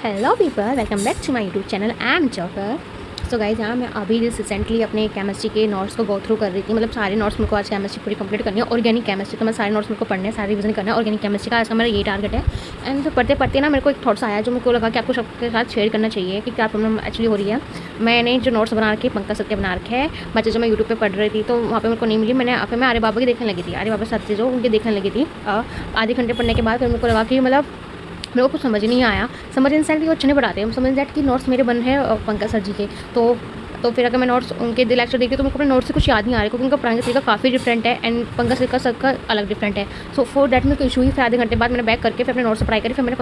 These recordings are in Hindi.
Hello people, welcome back to my YouTube channel. I am Joker. So guys, यहाँ मैं अभी रिसेंटली अपने केमिस्ट्री के नोट्स को गो थ्रू कर रही थी। मतलब सारे नोट्स मेरे को आज केमिस्ट्री पूरी कंप्लीट करनी है। ऑर्गेनिक केमिस्ट्री तो मैं सारे नोट्स मेरे को पढ़ने हैं, सारे रिविजन करना है। ऑर्गेनिक केमिस्ट्री का आज का मेरा ये टारगेट है। एंड तो पढ़ते पढ़ते ना मेरे को एक थॉट्स आया जो मेरे को लगा कि आपको सबके साथ शेयर करना चाहिए कि क्या प्रॉब्लम एक्चुअली हो रही है। मैंने जो नोट्स बना रखे पंकज सर के बना रखे हैं, बच्चे जो मैं यूट्यूब पर पढ़ रही थी तो वहाँ पर मेरे को नहीं मिली। मैं आर्य बाबा की देखने लगी थी, आर्य बाबा सर जो उनके देखने लगी थी। आधे घंटे पढ़ने के बाद फिर मेरे को लगा कि मतलब मेरे को कुछ समझ नहीं आया। समझ इन सेंट कि वो अच्छे नहीं पढ़ाते हैं। समझ दैट कि नोट्स मेरे बन हैं पंकज सर जी के। तो फिर अगर मैं नोट्स उनके लेक्चर देखती तो मेरे को अपने नोट्स से कुछ याद नहीं आ रहा क्योंकि उनका पढ़ाने का तरीका काफ़ी डिफरेंट है एंड पंकज सर का अलग डिफरेंट है। सो फॉर दैट मेरे को इशू ही। फिर आधे घंटे बाद मैंने बैक करके फिर अपने नोट्स से पढ़ाई करी। फिर मैंने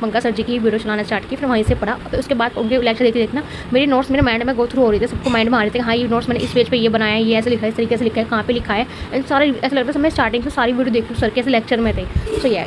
पंकज सर जी की वीडियो चलाना स्टार्ट की। फिर वहीं से पढ़ा। फिर उसके बाद उनके लेक्चर देखना मेरे नोट्स मेरे माइंड में गो थ्रू हो रही थे। सबको माइंड में आ रहे थे हाँ ये नोट्स मैंने इस पेज पे ये बनाया है, ये ऐसे लिखा है, इस तरीके से लिखा है, कहाँ पे लिखा है। एंड सारे ऐसा लगता है मैं स्टार्टिंग से सारी वीडियो देखूँ सर कैसे लेक्चर में थे।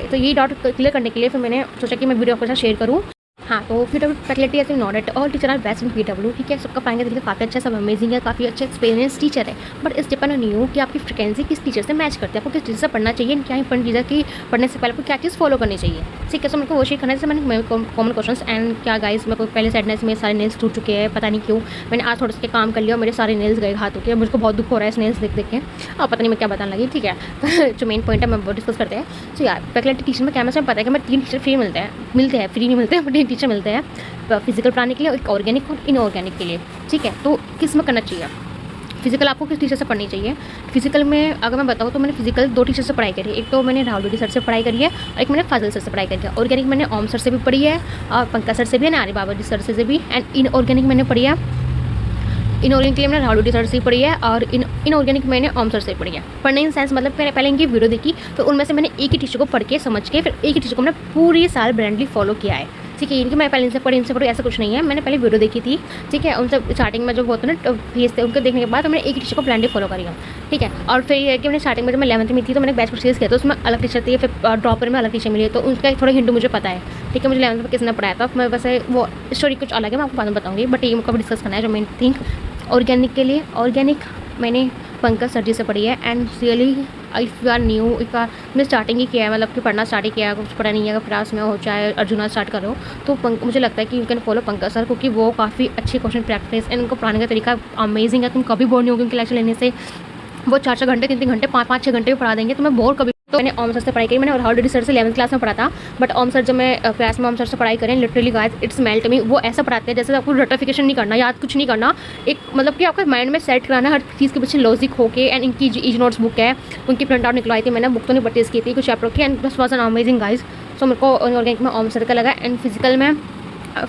तो ये डाउट क्लियर करने के लिए फिर मैंने सोचा कि मैं वीडियो आपके साथ शेयर करूँ। हाँ, तो PW फैकल्टी ऐसे not at all teacher are best in PW। ठीक है, सबका पढ़ाने का तरीका काफ़ी अच्छा है, सब अमेजिंग है, काफ़ी अच्छा एक्सपीरियंस टीचर है। बट इस डिपेंड ऑन यू कि आपकी फ्रिक्वेंसी किस टीचर से मैच करते हैं। आपको किस टीचर से पढ़ना चाहिए, क्या इंपॉर्टेंट चीज़ है कि पढ़ने से पहले आपको क्या चीज़ फॉलो करनी चाहिए। ठीक है, सो मेरे को वो शेयर करना है। मैंने कॉमन क्वेश्चन एंड क्या गाइस मेरे को पहले सैडनेस में सारे नेल्स टूट चुके हैं, पता नहीं क्यों। मैंने आज थोड़ा सा काम कर लिया और मेरे सारे नेल्स गए हाथों के। मुझको बहुत दुख हो रहा है इस नेल्स देख के और पता नहीं मैं क्या बताने लगी। ठीक है, जो मेन पॉइंट है मैं वो डिस्कस करते हैं। सो यार फैकल्टी टीचर में केमिस्ट्री में पता है कि मैं 3 टीचर फ्री मिलते हैं, फ्री नहीं मिलते हैं, बट 3 टीचर मिलते हैं फिजिकल पढ़ाने के लिए, एक ऑर्गेनिक और इनऑर्गेनिक के लिए। ठीक है, तो किस में करना चाहिए। फिजिकल आपको किस टीचर से पढ़नी चाहिए। फिजिकल में अगर मैं बताऊँ तो मैंने फिजिकल 2 टीचर से पढ़ाई करी है। एक तो मैंने राहुल सर से पढ़ाई करी है और एक मैंने फाजिल सर से पढ़ाई करी है। ऑर्गेनिक मैंने ओम सर से भी पढ़ी है और पंकज सर से भी है, आर्य बाबा जी सर से भी। एंड इनऑर्गेनिक मैंने पढ़ी है। इनऑर्गेनिक के लिए मैंने राहुल सर से पढ़ी है और इनऑर्गेनिक मैंने ओम सर से पढ़ी है। पढ़ने इन सेंस मतलब मैंने पहले इनकी वीडियो देखी तो उनमें से मैंने एक ही टीचर को पढ़ के समझ के फिर एक ही टीचर को मैंने पूरी साल ब्रांडली फॉलो किया है। ठीक है, इनकी मैं पहले इनसे पढ़ी ऐसा कुछ नहीं है। मैंने पहले वीडियो देखी थी। ठीक है, उनसे स्टार्टिंग में जो होता है ना फेस थे उनके देखने के बाद तो मैंने एक ही टीचर को ब्रांडली फॉलो करी है। ठीक है, और फिर ये कि मैंने स्टार्टिंग में जब मैं 11th में थी तो मैंने बैच परचेज किया तो उसमें अलग टीचर थी। फिर ड्रॉपर में अलग टीचर मिली तो उनका थोड़ा हिंट मुझे पता है। ठीक है, मुझे 11th में किसने पढ़ाया था। मैं वैसे वो स्टोरी कुछ अलग है, मैं आपको बाद में बताऊँगी, बट ये मुझको डिस्कस करना है। जो मेन थिंक ऑर्गेनिक के लिए, ऑर्गेनिक मैंने पंकज सर जी से पढ़ी है। And really if you are new, मैंने स्टार्टिंग ही किया है, मतलब कि पढ़ना स्टार्ट ही किया है, कुछ पढ़ा नहीं है। अगर क्लास में हो चाहे अर्जुना स्टार्ट करो तो मुझे लगता है कि you can follow Pankaj sir क्योंकि वो काफ़ी अच्छी क्वेश्चन प्रैक्टिस एंड उनको पढ़ाने का तरीका अमेजिंग है। तुम कभी बोर नहीं होगी उनके लेक्चर लेने से। वो 4-4 घंटे 3-3 घंटे 5-5-6 घंटे भी पढ़ा देंगे तो मैं बोर कभी। तो मैंने ओम सर से पढ़ाई करी। मैंने ऑलरेडी सर से 11th क्लास में पढ़ा था, बट ओम सर जब मैं क्लास में ओम सर से पढ़ाई करें लिटरली गाइस इट्स मेल्ट मी। वो ऐसा पढ़ाते हैं जैसे आपको रटिफिकेशन नहीं करना, याद कुछ नहीं करना, एक मतलब कि आपका माइंड में सेट कराना हर चीज़ के पीछे लॉजिक होके। एंड इनकी इज नोट्स बुक है, उनकी प्रिंट आउट निकलवाई थी मैंने, बुक तो नहीं परचेज की थी कुछ चैप्टर की। And this was an amazing guys. So मेरे को ऑर्गेनिक में ओम सर का लगा। एंड फिजिकल में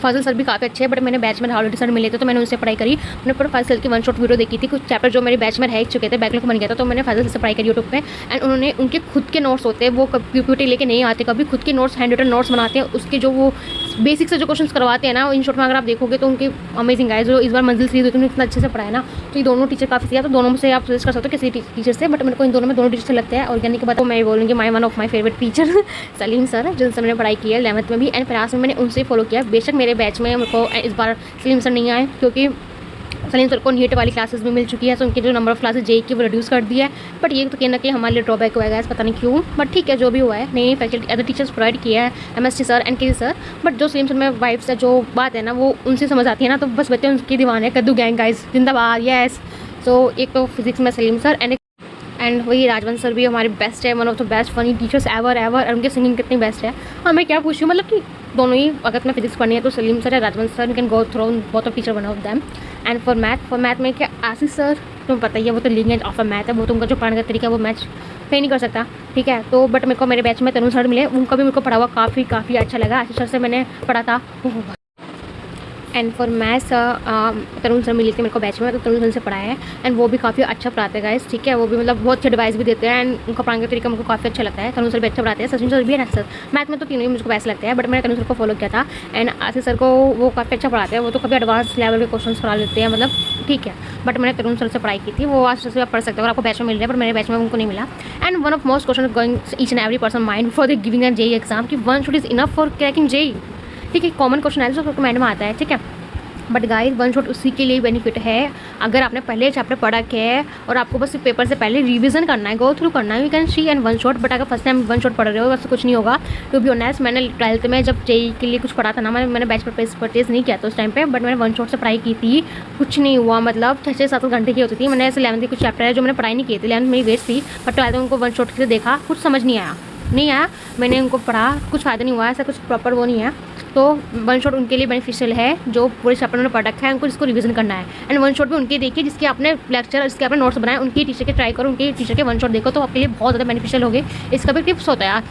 फाजिल सर भी काफ़ी अच्छे हैं, बट मैंने बैच में राहुल सर मिले थे तो मैंने उनसे पढ़ाई करी। मैंने पर फाजिल सर की 1 शॉट वीडियो देखी थी, कुछ चैप्टर जो मेरे बैच में रह चुके थे, बैकलॉग बन गया था तो मैंने फाजिल सर से पढ़ाई करी यूट्यूब पे। एंड उन्होंने उनके खुद के नोट्स होते हैं, वो पीपीटी लेके नहीं आते, कभी खुद के नोट्स हैंड रिटन नोट्स बनाते हैं। उसके जो वो बेसिक से जो क्वेश्चन करवाते हैं ना इन शॉर्ट में अगर आप देखोगे तो उनके अमेजिंग है। जो इस बार मंजिल सीरीज हुई इतना अच्छे से पढ़ाया ना, तो ये दोनों टीचर काफ़ी सही है। तो दोनों में से आप सजेस्ट कर सकते हो किसी टीचर से, बट मेरे को इन दोनों में दोनों टीचर से लगता है। ऑर्गेनिक के बाद तो मैं बोलूँगी one of my favourite teacher Salim sir, जिनसे मैंने पढ़ाई की है 11th में भी एंड क्लास में मैंने उनसे फॉलो किया। बेशक मेरे बैच में मेरे को इस बार सलीम सर नहीं आए क्योंकि सलीम सर को नीट वाली क्लासेस भी मिल चुकी है, तो उनके जो नंबर ऑफ क्लासेस जेई की वो रिड्यूस कर दी है। बट ये तो कहीं ना कहीं हमारे लिए ड्रॉबैक हुआ है, पता नहीं क्यों, बट ठीक है जो भी हुआ है। नई फैकल्टी अदर टीचर्स प्रोवाइड किया है, MST सर एंड के सर, बट जो सलीम सर में वाइब्स है, जो बात है ना वो उनसे समझ आती है ना, तो बस बच्चे उनकी दीवाने कद्दू गैंग गाइस जिंदाबाद यस। सो एक तो फिजिक्स में सलीम सर एंड वही राजवंश सर भी हमारे बेस्ट है, one of the best funny teachers ever. और उनकी सिंगिंग कितनी बेस्ट है। हाँ, मैं क्या पूछूँ, मतलब कि दोनों ही अगर तुम्हें फिजिक्स पढ़नी है तो सलीम सर या राजवंश sir, you can go through both of teacher one of them. And for math में क्या आशीष सर, तुम्हें पता ही है वो तो लीनियज ऑफ अ मैथ है, वो तो उनका जो पढ़ने का तरीका है वो मैच कहीं नहीं कर सकता। ठीक है, तो बट मेरे को मेरे बैच में तनु सर मिले, उनका भी मेरे को पढ़ा हुआ काफ़ी अच्छा लगा। आशीष सर से मैंने पढ़ा था। And for maths Tarun sir मिली थी मेरे को बैच में, तो तरुण सर से पढ़ाया है एंड वो भी काफ़ी अच्छा पढ़ाते हैं गाइस। ठीक है, वो भी मतलब बहुत अच्छे एडवाइस भी देते हैं एंड उनका पढ़ाने का तरीका मुझको काफ़ी अच्छा लगता है। तरुण सर भी अच्छा पढ़ाते हैं, सचिन सर भी है ना सर। मैथ में तो तीनों ही मुझको बेस्ट लगते हैं, बट मैंने तरुण सर को फॉलो किया था। एंड आशीष सर को वो काफ़ी अच्छा पढ़ाते हैं, वो तो काफ़ी एडवांस लेवल के क्वेश्चन करा लेते हैं, मतलब ठीक है। बट मैंने तरुण सर से पढ़ाई की थी, वो आशीष सर से आप पढ़ सकते हो अगर आपको बैच में मिल रहा है, बट मेरे बैच में उनको नहीं मिला। And one of most question going each and every person mind for the giving an JEE exam कि 1 should is enough for cracking JEE. ठीक है, कॉमन क्वेश्चन है जो माइंड में आता है। ठीक है, बट गाइस वन शॉट उसी के लिए बेनिफिट है अगर आपने पहले चैप्टर पढ़ा के है और आपको बस पेपर से पहले रिवीजन करना है, गो थ्रू करना है, you can see and one shot. But अगर फर्स्ट टाइम वन शॉट पढ़ रहे हो वैसे कुछ नहीं होगा। टू बी ऑनेस्ट मैंने 12th में जब जेई के लिए कुछ पढ़ा था ना, मैंने बैच परचेज नहीं किया था उस टाइम पे, बट मैंने वन शॉट से पढ़ाई की थी, कुछ नहीं हुआ। मतलब 6-7 घंटे की होती थी। मैंने ऐसे 11th के कुछ चैप्टर है जो मैंने पढ़ाई नहीं किए थे, 11th मेरी वेस्ट थी, बट 12th में उनको वन शॉट से देखा, कुछ समझ नहीं आया, मैंने उनको पढ़ा, कुछ फ़ायदा नहीं हुआ, ऐसा कुछ प्रॉपर वो नहीं है। तो वन शॉट उनके लिए बेनिफिशियल है जो पूरे चैप्टर में पढ़ रखा है, उनको इसको रिवीजन करना है। एंड वन शॉट भी उनके देखिए जिसके आपने लेक्चर, जिसके आपने नोट्स बनाए, उनकी टीचर के ट्राई करो, उनके टीचर के वन शॉट देखो, तो आपके लिए बहुत ज़्यादा बेनिफिशियल होगे। इसका भी टिप्स होता है यार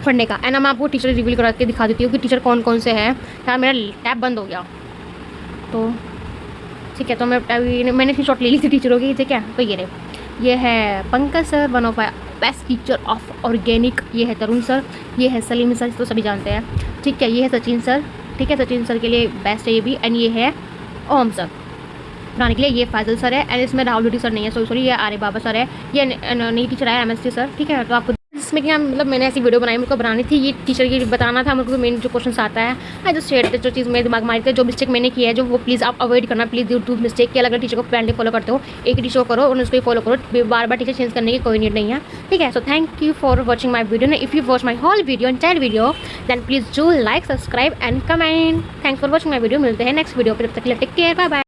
पढ़ने का। एंड मैं आपको टीचर रिवील करा के दिखा देती हूँ कि टीचर कौन कौन से हैं। यार मेरा टैब बंद हो गया तो ठीक है, तो मैंने स्क्रीन शॉट ले ली थी टीचरों की, ठीक है। तो ये है Pankaj sir, one of best teacher of organic. ये है तरुण सर, ये है सलीम सर, तो सभी जानते हैं, ठीक है। ये है सचिन सर, ठीक है, सचिन सर के लिए बेस्ट है ये भी। एंड ये है ओम सर पढ़ाने के लिए। ये फाजिल सर है। एंड इसमें राहुल ड्यूटी सर नहीं है, सॉरी ये आर्य बाबा सर है। ये नई टीचर है एमएसटी सर, ठीक है। तो आपको जिसमें कि मतलब मैंने ऐसी वीडियो बनाई, मेरे को बनानी थी, ये टीचर की बताना था मेरे को मेन जो क्वेश्चन आता है। आई जस्ट शेयर जो चीज़ मेरे दिमाग में आई थी, जो मिस्टेक मैंने की है जो वो प्लीज़ आप अवॉइड करना, प्लीज़ डू मिस्टेक कि अलग अलग टीचर को प्लान फॉलो करते हो, एक ही टीचर को करो और उसको ही फॉलो करो, बार बार टीचर चेंज करने की कोई नीड नहीं है, ठीक है। So thank you for watching my video. If you watch my whole video entire video then please do like, subscribe and comment. Thanks for watching my video. मिलते हैं नेक्स्ट वीडियो पर, तब तक के लिए टेक केयर, बाय बाय।